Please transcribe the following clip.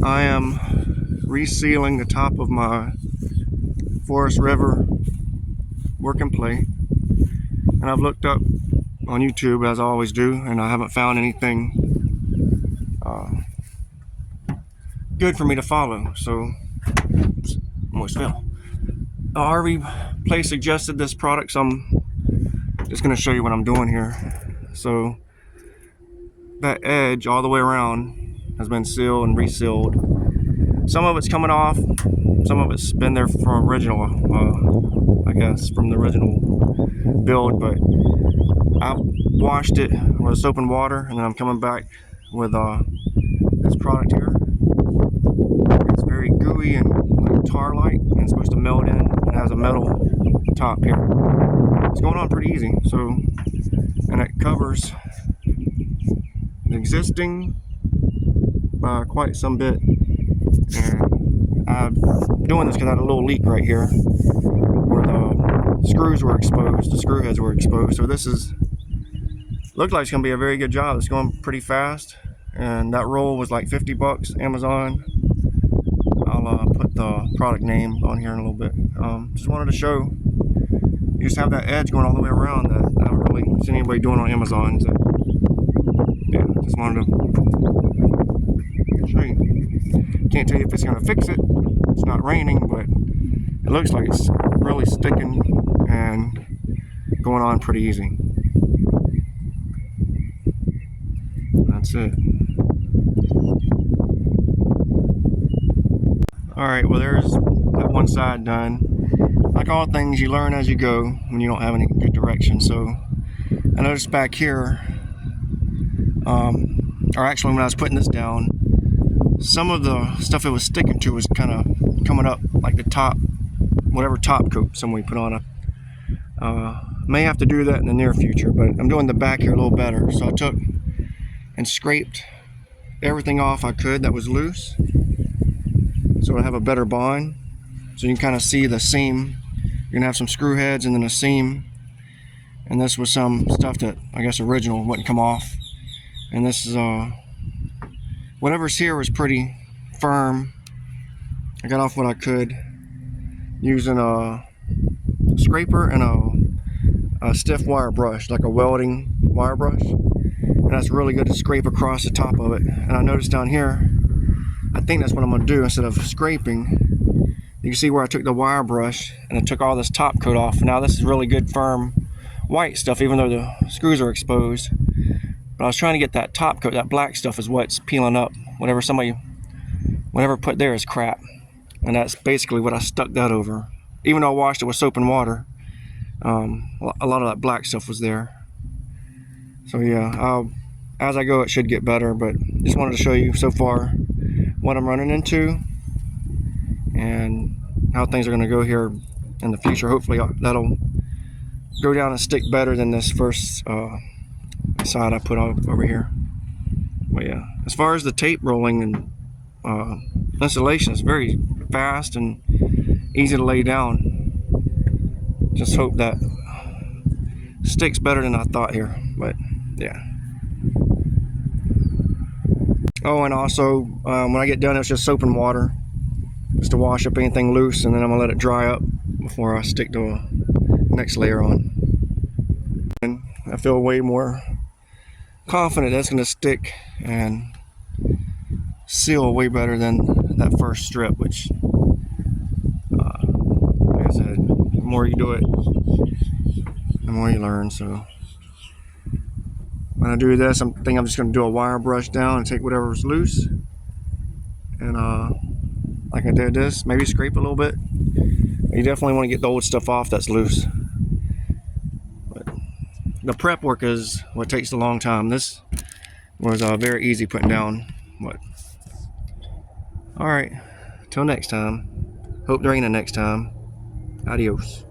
I am resealing the top of my Forest River work and play, and I've looked up on YouTube as I always do, and I haven't found anything good for me to follow, so almost fell. RV Play suggested this product, so I'm just going to show you what I'm doing here. So that edge all the way around has been sealed and resealed. Some of it's coming off, some of it's been there from original, I guess, from the original build, but I washed it with soap and water, and then I'm coming back with this product here. It's very gooey and like tar-like, and it's supposed to melt in. It has a metal top here. It's going on pretty easy, so, and it covers the existing by quite some bit. And I'm doing this because I had a little leak right here where the screws were exposed, the screw heads were exposed. So this is, looked like it's going to be a very good job. It's going pretty fast, and that roll was like 50 bucks, Amazon. I'll put the product name on here in a little bit. Just wanted to show, you just have that edge going all the way around that I haven't really seen anybody doing on Amazon. So yeah, just wanted to show you. Can't tell you if it's going to fix it. It's not raining, but it looks like it's really sticking and going on pretty easy. That's it. Alright, well, there's that one side done. Like all things, you learn as you go when you don't have any good direction. So I noticed back here, or actually when I was putting this down, some of the stuff it was sticking to was kind of coming up, like the top, whatever top coat somebody put on it. May have to do that in the near future, but I'm doing the back here a little better. So I took and scraped everything off I could that was loose, so I have a better bond. So you can kind of see the seam. You're gonna have some screw heads and then a seam, and this was some stuff that I guess original wouldn't come off. And this is whatever's here was pretty firm. I got off what I could using a scraper and a stiff wire brush, like a welding wire brush, and that's really good to scrape across the top of it. And I noticed down here, I think that's what I'm going to do. Instead of scraping, you can see where I took the wire brush and I took all this top coat off. Now this is really good firm white stuff, even though the screws are exposed. But I was trying to get that top coat, that black stuff is what's peeling up. Whatever put there is crap. And that's basically what I stuck that over. Even though I washed it with soap and water, a lot of that black stuff was there. So yeah, as I go it should get better, but just wanted to show you so far what I'm running into and how things are going to go here in the future. Hopefully that'll go down and stick better than this first side I put over here. But yeah, as far as the tape rolling and installation, it's very fast and easy to lay down. Just hope that sticks better than I thought here, but yeah. Oh, and also when I get done, it's just soap and water just to wash up anything loose, and then I'm gonna let it dry up before I stick the next layer on. And I feel way more confident that's gonna stick and seal way better than that first strip, which like I said, the more you do it, the more you learn. So when I do this, I'm just going to do a wire brush down and take whatever's loose, and like I did this, maybe scrape a little bit. You definitely want to get the old stuff off that's loose. But the prep work is what takes a long time. This was very easy putting down. But all right, till next time. Hope there ain't a next time. Adios.